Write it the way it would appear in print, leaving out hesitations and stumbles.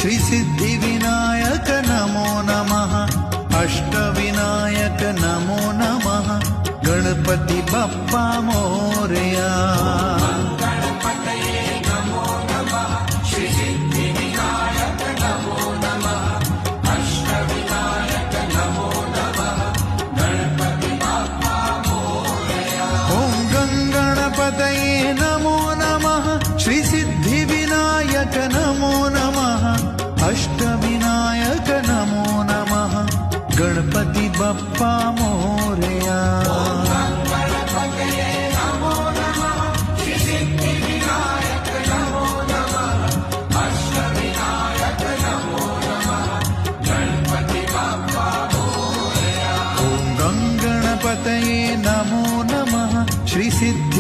श्री सिद्धिविनायक नमो नमः अष्टविनायक नमो नमः गणपति बप्पा मोरया नमो नमः श्री सिद्धिविनायक नमो नमः अष्टविनायक नमो नमः गणपति बप्पा मोरया ओम गंगणपतये नमो नमः श्री सिद्धि